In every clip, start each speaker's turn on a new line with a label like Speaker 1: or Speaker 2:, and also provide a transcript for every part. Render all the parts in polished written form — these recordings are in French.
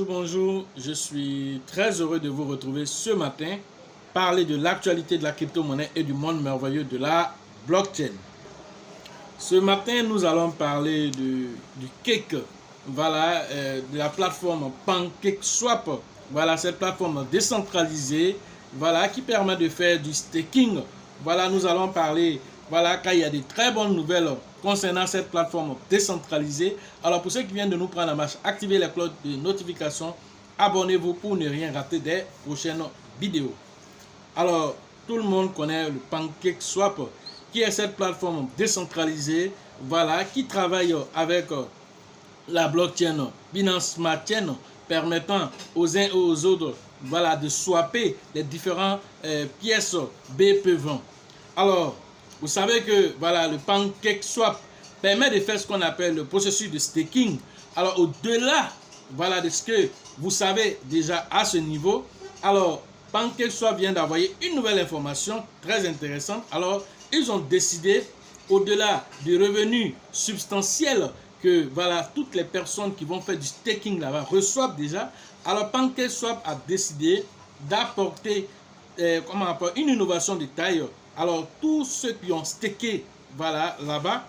Speaker 1: Bonjour, je suis très heureux de vous retrouver ce matin, parler de l'actualité de la crypto-monnaie et du monde merveilleux de la blockchain. Ce matin, nous allons parler du cake, voilà, de la plateforme PancakeSwap. Voilà, cette plateforme décentralisée, voilà, qui permet de faire du staking. Voilà, nous allons parler, voilà, car il y a de très bonnes nouvelles concernant cette plateforme décentralisée. Alors, pour ceux qui viennent de nous prendre la marche, activez les cloches de notification, abonnez-vous pour ne rien rater des prochaines vidéos. Alors, tout le monde connaît le PancakeSwap, qui est cette plateforme décentralisée, voilà, qui travaille avec la blockchain Binance Smart Chain, permettant aux uns et aux autres, voilà, de swapper les différentes pièces BEP20. Alors, vous savez que voilà, le PancakeSwap permet de faire ce qu'on appelle le processus de staking. Alors, au-delà, voilà, de ce que vous savez déjà à ce niveau, alors PancakeSwap vient d'envoyer une nouvelle information très intéressante. Alors, ils ont décidé, au-delà du revenu substantiel que voilà, toutes les personnes qui vont faire du staking là-bas reçoivent déjà, alors PancakeSwap a décidé d'apporter une innovation de taille. Alors, tous ceux qui ont stacké voilà, là-bas,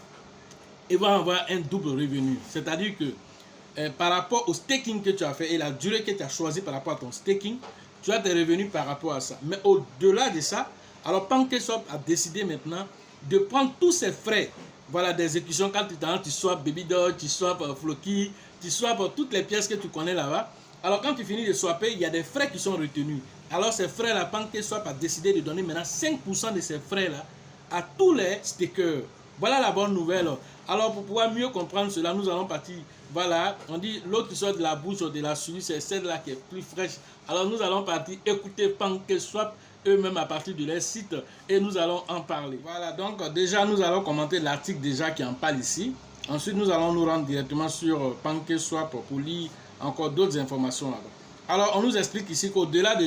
Speaker 1: ils vont avoir un double revenu. C'est-à-dire que par rapport au staking que tu as fait et la durée que tu as choisi par rapport à ton staking, tu as tes revenus par rapport à ça. Mais au-delà de ça, alors PancakeSwap a décidé maintenant de prendre tous ces frais, voilà, d'exécution. Quand tu swaps Babydoll, tu swaps Floki, tu swaps toutes les pièces que tu connais là-bas. Alors quand tu finis de swapper, il y a des frais qui sont retenus. Alors ces frais-là, PancakeSwap a décidé de donner maintenant 5% de ces frais-là à tous les stakers. Voilà la bonne nouvelle. Alors pour pouvoir mieux comprendre cela, nous allons partir, voilà, on dit l'autre qui sort de la bouche de la souris, c'est celle-là qui est plus fraîche. Alors nous allons partir écouter PancakeSwap eux-mêmes à partir de leur site et nous allons en parler. Voilà, donc déjà nous allons commenter l'article déjà qui en parle ici. Ensuite nous allons nous rendre directement sur PancakeSwap pour lire encore d'autres informations là-bas. Alors on nous explique ici qu'au-delà de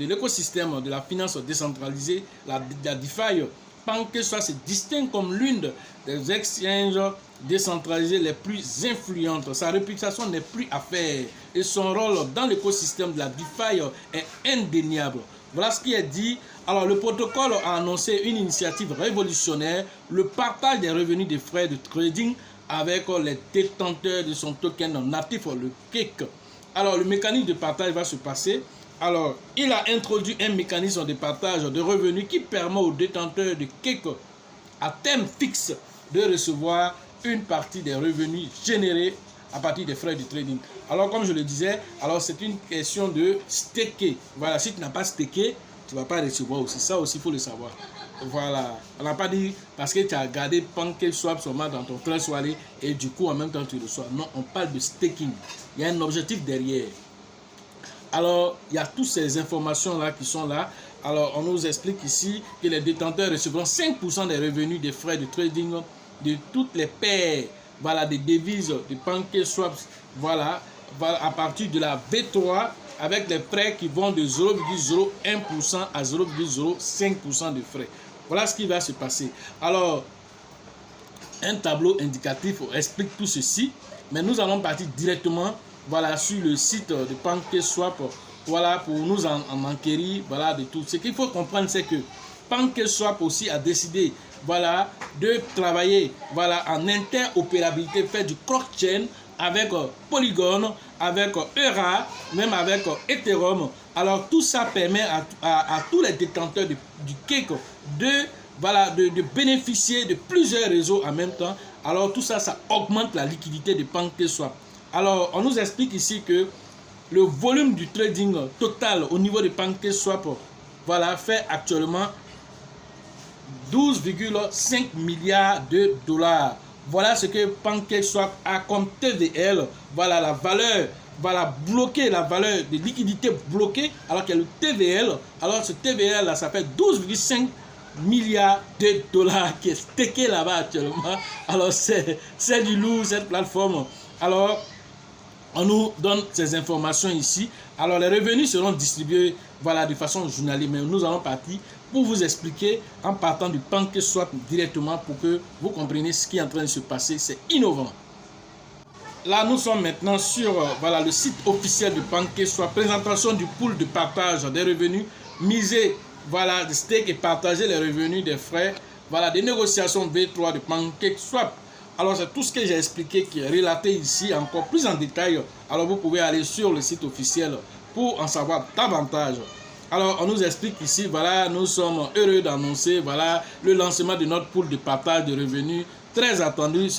Speaker 1: l'écosystème de la finance décentralisée, la DeFi, PancakeSwap se distingue comme l'une des exchanges décentralisées les plus influentes. Sa réputation n'est plus à faire et son rôle dans l'écosystème de la DeFi est indéniable. Voilà ce qui est dit. Alors, le protocole a annoncé une initiative révolutionnaire, le partage des revenus des frais de trading avec les détenteurs de son token natif, le Cake. Alors, le mécanisme de partage va se passer. Alors, il a introduit un mécanisme de partage de revenus qui permet aux détenteurs de Cake à terme fixe de recevoir une partie des revenus générés à partir des frais de trading. Alors, comme je le disais, alors c'est une question de staker. Voilà, si tu n'as pas staké, tu ne vas pas recevoir aussi. Ça aussi, il faut le savoir. Voilà, on n'a pas dit parce que tu as gardé PancakeSwap seulement dans ton Trust Wallet et du coup, en même temps, tu reçois. Non, on parle de staking. Il y a un objectif derrière. Alors, il y a toutes ces informations-là qui sont là. Alors, on nous explique ici que les détenteurs recevront 5% des revenus des frais de trading de toutes les paires, voilà, des devises de PancakeSwap, voilà, à partir de la V3 avec les frais qui vont de 0,01% à 0,05% de frais. Voilà ce qui va se passer. Alors, un tableau indicatif explique tout ceci, mais nous allons partir directement, voilà, sur le site de PancakeSwap, voilà, pour nous en enquérir, voilà, de tout. Ce qu'il faut comprendre, c'est que PancakeSwap aussi a décidé, voilà, de travailler, voilà, en interopérabilité, faire du cross-chain avec Polygon, avec Eura, même avec Ethereum. Alors tout ça permet à tous les détenteurs du Cake de bénéficier de plusieurs réseaux en même temps. Alors tout ça, ça augmente la liquidité de PancakeSwap. Alors on nous explique ici que le volume du trading total au niveau de PancakeSwap, voilà, fait actuellement 12,5 milliards de dollars. Voilà ce que PancakeSwap a comme TVL. Voilà la valeur, voilà, bloquée, la valeur de liquidité bloquée, alors que le TVL, alors ce TVL là, ça fait 12,5 milliards de dollars qui est stacké là-bas actuellement. Alors c'est du lourd cette plateforme. Alors on nous donne ces informations ici. Alors les revenus seront distribués, voilà, de façon journalière, mais nous allons partir pour vous expliquer en partant du PancakeSwap directement pour que vous compreniez ce qui est en train de se passer. C'est innovant. là, nous sommes maintenant sur voilà, le site officiel de PancakeSwap. Présentation du pool de partage des revenus. Miser, voilà, de stake et partager les revenus des frais. Voilà, des négociations V3 de PancakeSwap. Alors, c'est tout ce que j'ai expliqué qui est relaté ici, encore plus en détail. Alors, vous pouvez aller sur le site officiel pour en savoir davantage. Alors, on nous explique ici, voilà, nous sommes heureux d'annoncer, voilà, le lancement de notre pool de partage de revenus. Très attendu,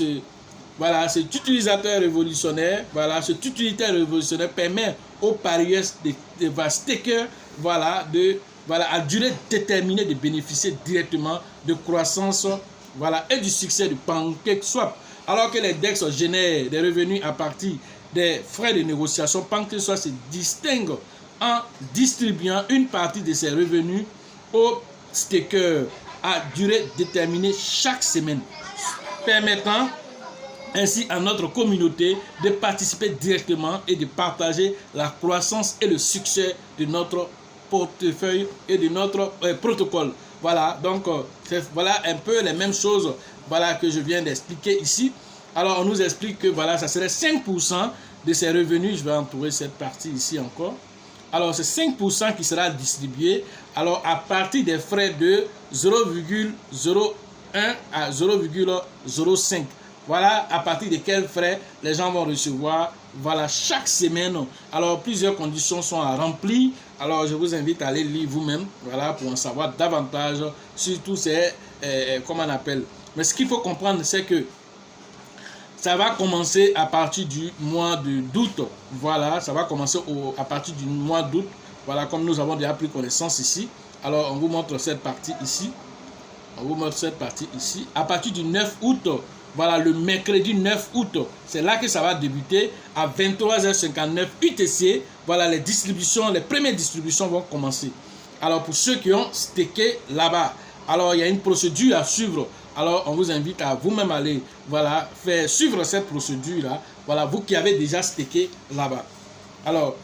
Speaker 1: voilà, cet utilisateur révolutionnaire, voilà, cet utilitaire révolutionnaire permet aux parieurs, des stakers, voilà, à durée déterminée de bénéficier directement de croissance, voilà, et du succès du PancakeSwap. Alors que les DEX génèrent des revenus à partir des frais de négociation, PancakeSwap se distingue en distribuant une partie de ses revenus aux stakers à durée déterminée chaque semaine, permettant ainsi à notre communauté de participer directement et de partager la croissance et le succès de notre portefeuille et de notre protocole. Voilà, donc voilà un peu les mêmes choses, voilà, que je viens d'expliquer ici. Alors on nous explique que voilà, ça serait 5% de ces revenus. Je vais entourer cette partie ici encore. Alors c'est 5% qui sera distribué alors à partir des frais de 0,01 à 0,05. Voilà à partir de quels frais les gens vont recevoir, voilà, chaque semaine. Alors plusieurs conditions sont à remplir. Alors je vous invite à aller lire vous-même, voilà, pour en savoir davantage sur tous ces, comment on appelle. Mais ce qu'il faut comprendre, c'est que ça va commencer à partir du mois d'août. Voilà, ça va commencer à partir du mois d'août. Voilà, comme nous avons déjà pris connaissance ici. Alors, on vous montre cette partie ici. On vous montre cette partie ici. À partir du 9 août, voilà, le mercredi 9 août, c'est là que ça va débuter à 23h59 UTC. Voilà, les distributions, les premières distributions vont commencer. Alors, pour ceux qui ont stacké là-bas, alors il y a une procédure à suivre. Alors, on vous invite à vous-même aller, voilà, faire suivre cette procédure-là. Voilà, vous qui avez déjà stacké là-bas. Alors,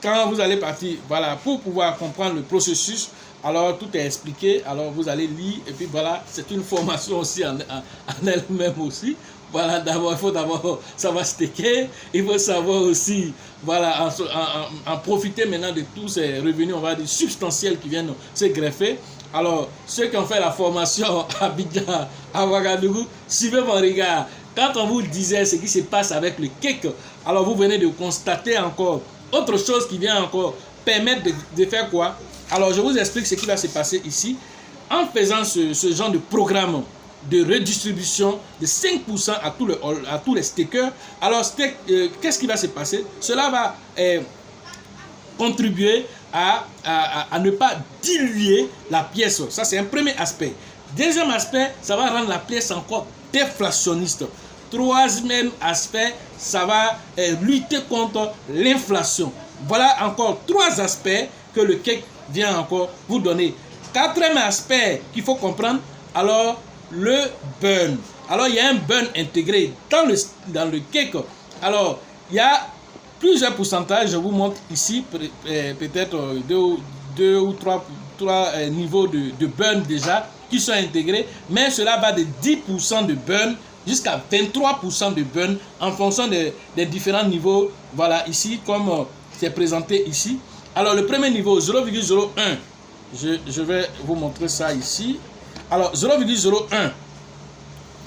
Speaker 1: quand vous allez partir, voilà, pour pouvoir comprendre le processus, alors tout est expliqué. Alors, vous allez lire. Et puis, voilà, c'est une formation aussi en elle-même aussi. Voilà, d'abord, il faut d'abord savoir stacker. Il faut savoir aussi, voilà, en profiter maintenant de tous ces revenus, on va dire, substantiels qui viennent se greffer. Alors, ceux qui ont fait la formation à Abidjan, à Ouagadougou, suivez mon regard. Quand on vous disait ce qui se passe avec le cake, alors vous venez de constater encore autre chose qui vient encore permettre de faire quoi? Alors, je vous explique ce qui va se passer ici. En faisant ce genre de programme de redistribution de 5% à tous les stakers, alors qu'est-ce qui va se passer? Cela va contribuer à ne pas diluer la pièce. Ça, c'est un premier aspect. Deuxième aspect, ça va rendre la pièce encore déflationniste. Troisième aspect, ça va lutter contre l'inflation. Voilà encore trois aspects que le cake vient encore vous donner. Quatrième aspect qu'il faut comprendre, alors le burn. Alors il y a un burn intégré dans le cake. Alors il y a plusieurs pourcentages, je vous montre ici, peut-être deux ou trois niveaux de burn déjà qui sont intégrés, mais cela va de 10% de burn jusqu'à 23% de burn en fonction des différents niveaux. Voilà ici, comme c'est présenté ici. Alors le premier niveau, 0,01, je vais vous montrer ça ici. Alors 0,01,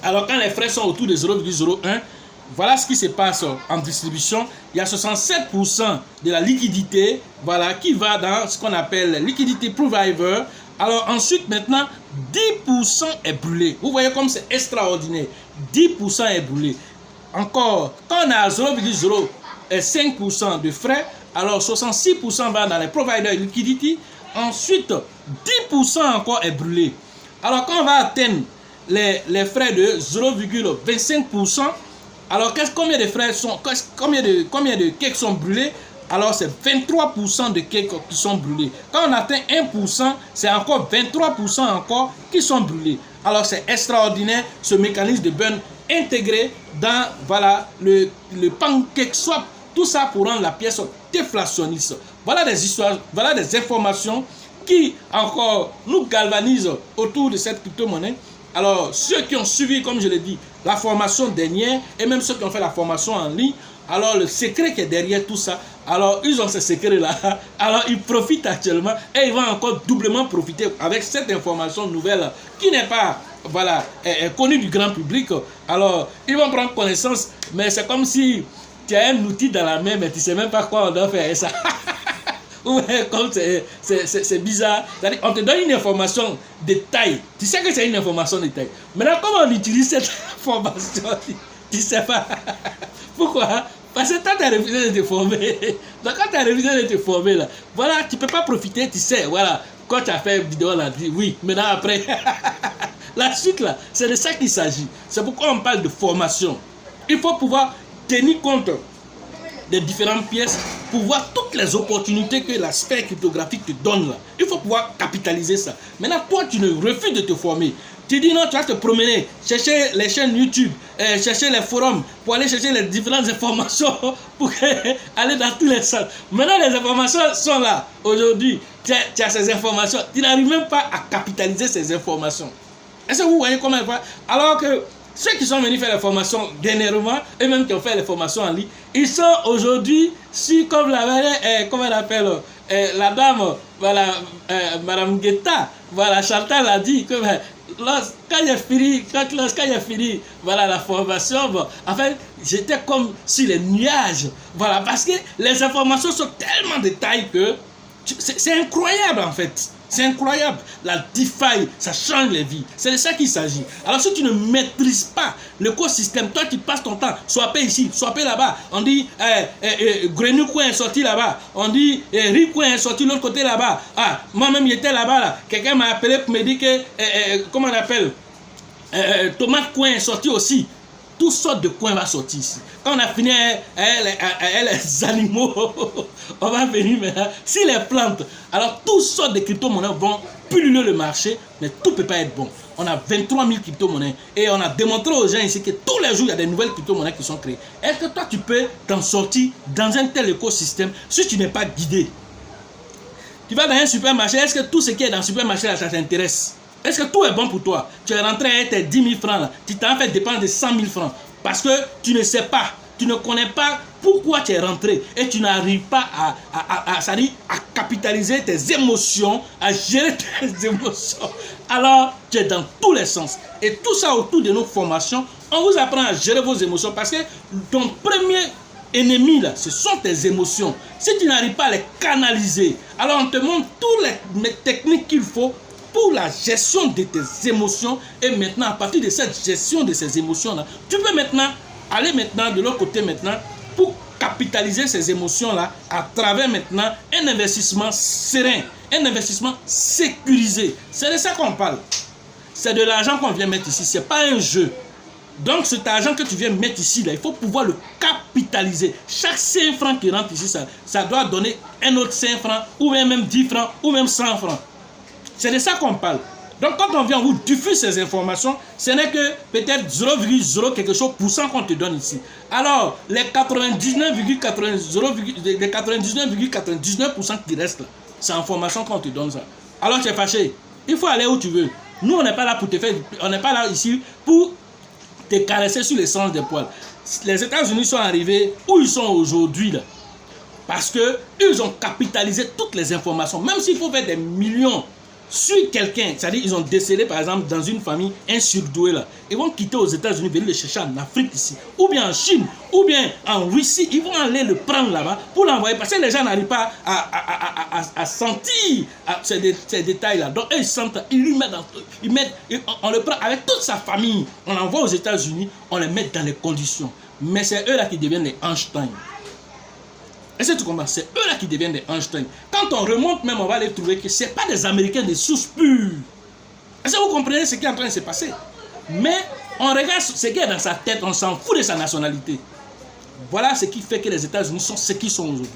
Speaker 1: alors quand les frais sont autour de 0,01, voilà ce qui se passe en distribution. Il y a 67% de la liquidité, voilà, qui va dans ce qu'on appelle liquidité provider. Alors ensuite, maintenant, 10% est brûlé. Vous voyez comme c'est extraordinaire. 10% est brûlé. Encore, quand on a 0,05% de frais, alors 66% va dans les providers liquidity. Ensuite, 10% encore est brûlé. Alors quand on va atteindre les frais de 0,25%, alors combien de frais sont, combien de cakes sont brûlés? Alors c'est 23% de cakes qui sont brûlés. Quand on atteint 1%, c'est encore 23% encore qui sont brûlés. Alors c'est extraordinaire ce mécanisme de burn intégré dans, voilà, le PancakeSwap. Tout ça pour rendre la pièce déflationniste. Voilà des histoires, voilà des informations qui encore nous galvanisent autour de cette crypto-monnaie. Alors, ceux qui ont suivi, comme je l'ai dit, la formation dernière, et même ceux qui ont fait la formation en ligne, alors le secret qui est derrière tout ça, alors ils ont ce secret-là, alors ils profitent actuellement, et ils vont encore doublement profiter avec cette information nouvelle qui n'est pas, voilà, connue du grand public. Alors, ils vont prendre connaissance, mais c'est comme si tu as un outil dans la main, mais tu ne sais même pas quoi on doit faire avec ça. Ouais, comme c'est bizarre. C'est-à-dire, on te donne une information de taille. Tu sais que c'est une information de taille. Maintenant, comment on utilise cette information? Tu ne sais pas. Pourquoi? Parce que quand tu as refusé de te former, donc quand tu as refusé de te former, là, voilà, tu ne peux pas profiter, tu sais, voilà. Quand tu as fait une vidéo, là, tu dis oui, maintenant après. La suite, là, c'est de ça qu'il s'agit. C'est pourquoi on parle de formation. Il faut pouvoir tenir compte des différentes pièces pour voir toutes les opportunités que la sphère cryptographique te donne là. Il faut pouvoir capitaliser ça. Maintenant, toi, tu ne refuses de te former. Tu dis non, tu vas te promener, chercher les chaînes YouTube, chercher les forums, pour aller chercher les différentes informations, pour aller dans tous les sens. Maintenant, les informations sont là. Aujourd'hui, tu as ces informations. Tu n'arrives même pas à capitaliser ces informations. Est-ce que vous voyez comment elle va? Alors que ceux qui sont venus faire les formations dernièrement, et même qui ont fait les formations en ligne, ils sont aujourd'hui, si comme comment elle appelle, la dame, voilà, Madame Guetta, voilà, Chantal a dit que quand il a fini, voilà, la formation, bon, en fait, j'étais comme sur les nuages, voilà, parce que les informations sont tellement détaillées que c'est incroyable en fait. C'est incroyable. La DeFi, ça change les vies. C'est de ça qu'il s'agit. Alors si tu ne maîtrises pas l'écosystème, toi tu passes ton temps, soit ici, soit là-bas. On dit Grenu Coin est sorti là-bas. On dit Ricoin est sorti de l'autre côté là-bas. Ah, moi-même j'étais là-bas. Là. Quelqu'un m'a appelé pour me dire que, comment on appelle, Tomate Coin est sorti aussi. Toutes sortes de coins vont sortir ici. Quand on a fini les animaux, on va venir maintenant. Si les plantes, alors toutes sortes de crypto-monnaies vont pulluler le marché, mais tout ne peut pas être bon. On a 23 000 crypto-monnaies et on a démontré aux gens ici que tous les jours, il y a des nouvelles crypto-monnaies qui sont créées. Est-ce que toi, tu peux t'en sortir dans un tel écosystème si tu n'es pas guidé? Tu vas dans un supermarché, est-ce que tout ce qui est dans le supermarché, là, ça t'intéresse? Est-ce que tout est bon pour toi? Tu es rentré avec tes 10 000 francs, là. Tu t'en fais dépenser de 100 000 francs. Parce que tu ne sais pas, tu ne connais pas pourquoi tu es rentré. Et tu n'arrives pas à capitaliser tes émotions, à gérer tes émotions. Alors, tu es dans tous les sens. Et tout ça autour de nos formations, on vous apprend à gérer vos émotions. Parce que ton premier ennemi, là, ce sont tes émotions. Si tu n'arrives pas à les canaliser, alors on te montre toutes les techniques qu'il faut pour la gestion de tes émotions. Et maintenant, à partir de cette gestion de ces émotions-là, tu peux maintenant aller maintenant de l'autre côté maintenant pour capitaliser ces émotions-là à travers maintenant un investissement serein, un investissement sécurisé. C'est de ça qu'on parle. C'est de l'argent qu'on vient mettre ici, ce n'est pas un jeu. Donc cet argent que tu viens mettre ici, là, il faut pouvoir le capitaliser. Chaque 5 francs qui rentre ici, ça doit donner un autre 5 francs, ou même 10 francs, ou même 100 francs. C'est de ça qu'on parle. Donc quand on vient, on vous diffuse ces informations, ce n'est que peut-être 0,0 quelque chose pour cent qu'on te donne ici. Alors, les 99,99% qui restent là, c'est information qu'on te donne ça. Alors tu es fâché. Il faut aller où tu veux. Nous, on n'est pas là pour te faire, on n'est pas là ici pour te caresser sur l'essence des poils. Les États-Unis sont arrivés où ils sont aujourd'hui là. Parce qu'ils ont capitalisé toutes les informations. Même s'il faut faire des millions sur quelqu'un, c'est-à-dire ils ont décelé par exemple dans une famille un surdoué là, ils vont quitter aux États-Unis, venir le chercher en Afrique ici, ou bien en Chine, ou bien en Russie, ils vont aller le prendre là-bas pour l'envoyer parce que les gens n'arrivent pas à sentir ces détails là. Donc eux, ils sentent, ils lui mettent, on le prend avec toute sa famille, on l'envoie aux États-Unis, on les met dans les conditions. Mais c'est eux là qui deviennent les Einstein. Est-ce que tu comprends? C'est eux là qui deviennent des Einstein. Quand on remonte même, on va les trouver que ce n'est pas des Américains de source pure. Est-ce que vous comprenez ce qui est en train de se passer? Mais on regarde ce qui est dans sa tête, on s'en fout de sa nationalité. Voilà ce qui fait que les États-Unis sont ce qu'ils sont aujourd'hui.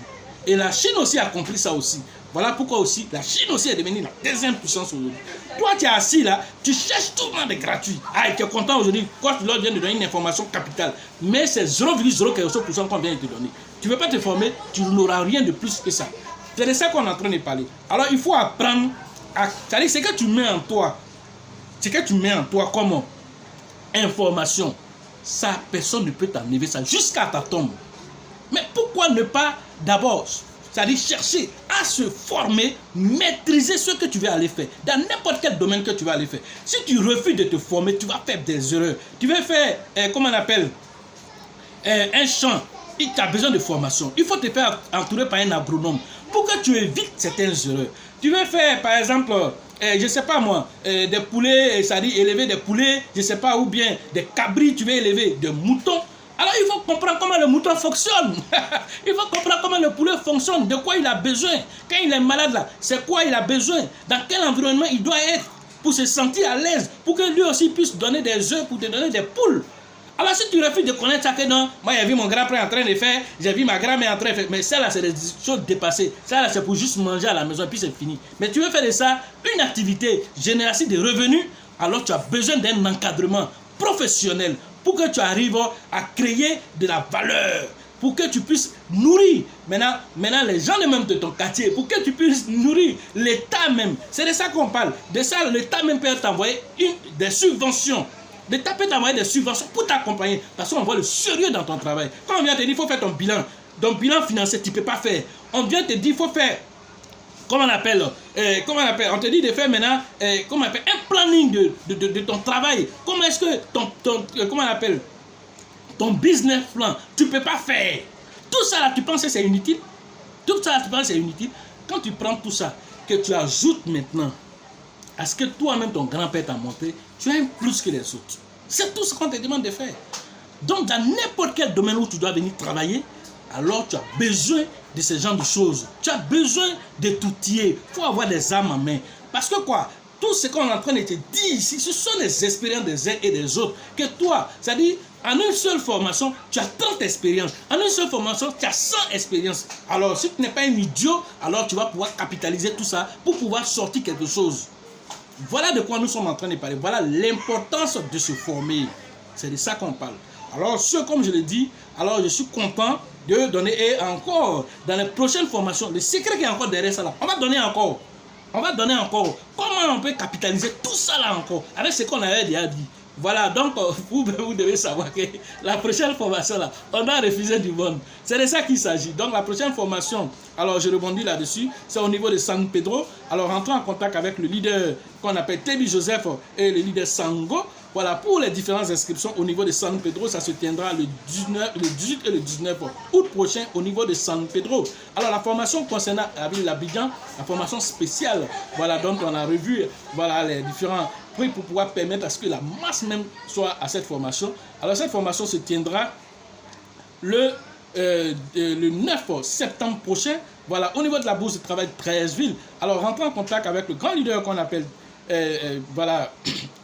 Speaker 1: Et la Chine aussi a compris ça aussi. Voilà pourquoi aussi la Chine aussi est devenue la deuxième puissance aujourd'hui. Toi, tu es assis là, tu cherches tout le monde de gratuit. Ah, tu es content aujourd'hui quand tu leur viens de donner une information capitale. Mais c'est 0,0% qu'on vient de te donner. Tu ne veux pas te former, tu n'auras rien de plus que ça. C'est de ça qu'on est en train de parler. Alors, il faut apprendre à... C'est-à-dire, ce que tu mets en toi, ce que tu mets en toi comme information, ça, personne ne peut t'enlever ça jusqu'à ta tombe. Mais pourquoi ne pas d'abord, c'est-à-dire chercher à se former, maîtriser ce que tu vas aller faire, dans n'importe quel domaine que tu vas aller faire. Si tu refuses de te former, tu vas faire des erreurs. Tu vas faire, comment on appelle, un champ, tu as besoin de formation. Il faut te faire entourer par un agronome pour que tu évites certaines erreurs. Tu veux faire, par exemple, je ne sais pas moi, des poulets, c'est-à-dire élever des poulets, je ne sais pas, ou bien des cabris, tu veux élever des moutons. Alors il faut comprendre comment le mouton fonctionne. Il faut comprendre comment le poulet fonctionne, de quoi il a besoin. Quand il est malade là, c'est quoi il a besoin. Dans quel environnement il doit être pour se sentir à l'aise, pour que lui aussi puisse donner des œufs, pour te donner des poules. Alors si tu refuses de connaître ça, que non, moi j'ai vu mon grand-père en train de faire, j'ai vu ma grand-mère en train de faire, mais ça là c'est des choses dépassées, ça là c'est pour juste manger à la maison et puis c'est fini. Mais tu veux faire de ça une activité génératrice de revenus, alors tu as besoin d'un encadrement professionnel pour que tu arrives à créer de la valeur, pour que tu puisses nourrir maintenant les gens même de ton quartier, pour que tu puisses nourrir l'État même. C'est de ça qu'on parle. De ça, l'État même peut t'envoyer des subventions. L'État peut t'envoyer des subventions pour t'accompagner, parce qu'on voit le sérieux dans ton travail. Quand on vient te dire, il faut faire ton bilan financier, tu ne peux pas faire. On vient te dire, il faut faire, comment on appelle, on te dit de faire maintenant, comment on appelle, un planning de ton travail. Comment est-ce que comment on appelle, ton business plan, tu ne peux pas faire. Tout ça là, tu penses que c'est inutile? Tout ça là, tu penses que c'est inutile? Quand tu prends tout ça, que tu ajoutes maintenant à ce que toi-même ton grand-père t'a montré, tu as un plus que les autres. C'est tout ce qu'on te demande de faire. Donc dans n'importe quel domaine où tu dois venir travailler, alors tu as besoin de ce genre de choses. Tu as besoin de t'outiller. Il faut avoir des armes en main. Parce que quoi? Tout ce qu'on est en train de te dire ici, ce sont les expériences des uns et des autres. Que toi, c'est-à-dire, en une seule formation, tu as 30 expériences. En une seule formation, tu as 100 expériences. Alors, si tu n'es pas un idiot, alors tu vas pouvoir capitaliser tout ça pour pouvoir sortir quelque chose. Voilà de quoi nous sommes en train de parler. Voilà l'importance de se former. C'est de ça qu'on parle. Alors, comme je l'ai dit, alors je suis content de donner, et encore, dans les prochaines formations, le secret qui est encore derrière ça là, on va donner encore. On va donner encore. Comment on peut capitaliser tout ça là encore, avec ce qu'on avait déjà dit. Voilà, donc vous devez savoir que la prochaine formation là, on a refusé du monde. C'est de ça qu'il s'agit. Donc la prochaine formation, alors je rebondis là-dessus, c'est au niveau de San Pedro. Alors rentrons en contact avec le leader qu'on appelle Tebi Joseph et le leader Sango. Voilà, pour les différentes inscriptions au niveau de San Pedro, ça se tiendra le 18 et le 19 août prochain au niveau de San Pedro. Alors la formation concernant la ville d'Abidjan, la formation spéciale, voilà, donc on a revu voilà, les différents prix pour pouvoir permettre à ce que la masse même soit à cette formation. Alors cette formation se tiendra le 9 septembre prochain, voilà, au niveau de la bourse de travail de 13 villes. Alors rentrons en contact avec le grand leader qu'on appelle voilà,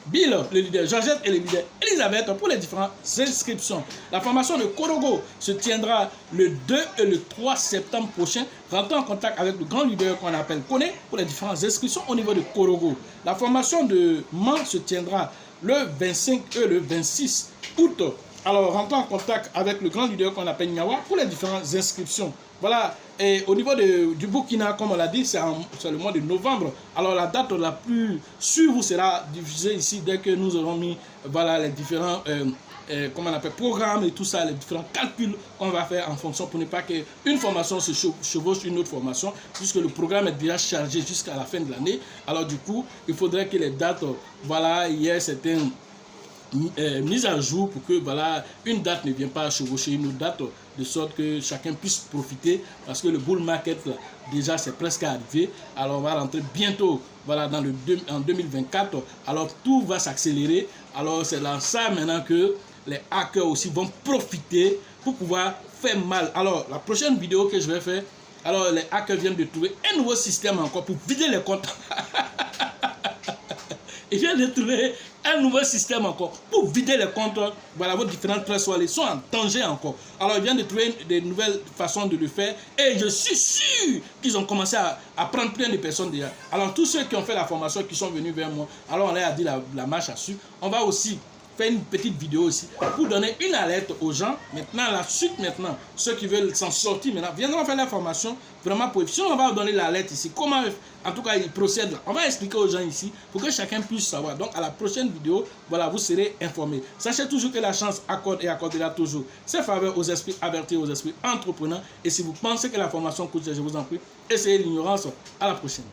Speaker 1: Bill, le leader Georgette et le leader Elisabeth pour les différentes inscriptions. La formation de Korogo se tiendra le 2 et le 3 septembre prochain. Rentrons en contact avec le grand leader qu'on appelle Kone pour les différentes inscriptions au niveau de Korogo. La formation de Man se tiendra le 25 et le 26 août. Alors rentrons en contact avec le grand leader qu'on appelle Nyawa pour les différentes inscriptions. Voilà, et au niveau du Burkina, comme on l'a dit, c'est le mois de novembre. Alors la date la plus sûre vous sera diffusée ici dès que nous aurons mis voilà, les différents comment on appelle, programmes et tout ça, les différents calculs qu'on va faire en fonction pour ne pas qu'une formation se chevauche une autre formation, puisque le programme est déjà chargé jusqu'à la fin de l'année. Alors du coup, il faudrait que les dates, voilà, il y ait certaines mise à jour pour que voilà, une date ne vienne pas chevaucher une autre date, de sorte que chacun puisse profiter, parce que le bull market là, déjà c'est presque arrivé. Alors on va rentrer bientôt voilà, en 2024, alors tout va s'accélérer. Alors c'est dans ça maintenant que les hackers aussi vont profiter pour pouvoir faire mal. Alors la prochaine vidéo que je vais faire, alors les hackers viennent de trouver un nouveau système encore pour vider les comptes. Ils viennent de trouver un nouveau système encore pour vider les comptes. Voilà, vos différentes presses sont en danger encore. Alors, ils viennent de trouver des nouvelles façons de le faire. Et je suis sûr qu'ils ont commencé à prendre plein de personnes déjà. Alors, tous ceux qui ont fait la formation, qui sont venus vers moi, alors on leur a dit la marche à suivre. On va aussi faire une petite vidéo aussi pour donner une alerte aux gens. Maintenant, la suite, maintenant, ceux qui veulent s'en sortir, maintenant, viendront faire la formation vraiment pour. Si on va donner l'alerte ici, comment, en tout cas, ils procèdent là. On va expliquer aux gens ici pour que chacun puisse savoir. Donc, à la prochaine vidéo, voilà, vous serez informés. Sachez toujours que la chance accorde et accordera toujours ses faveurs aux esprits avertis, aux esprits entrepreneurs. Et si vous pensez que la formation coûte cher, je vous en prie, essayez l'ignorance. À la prochaine.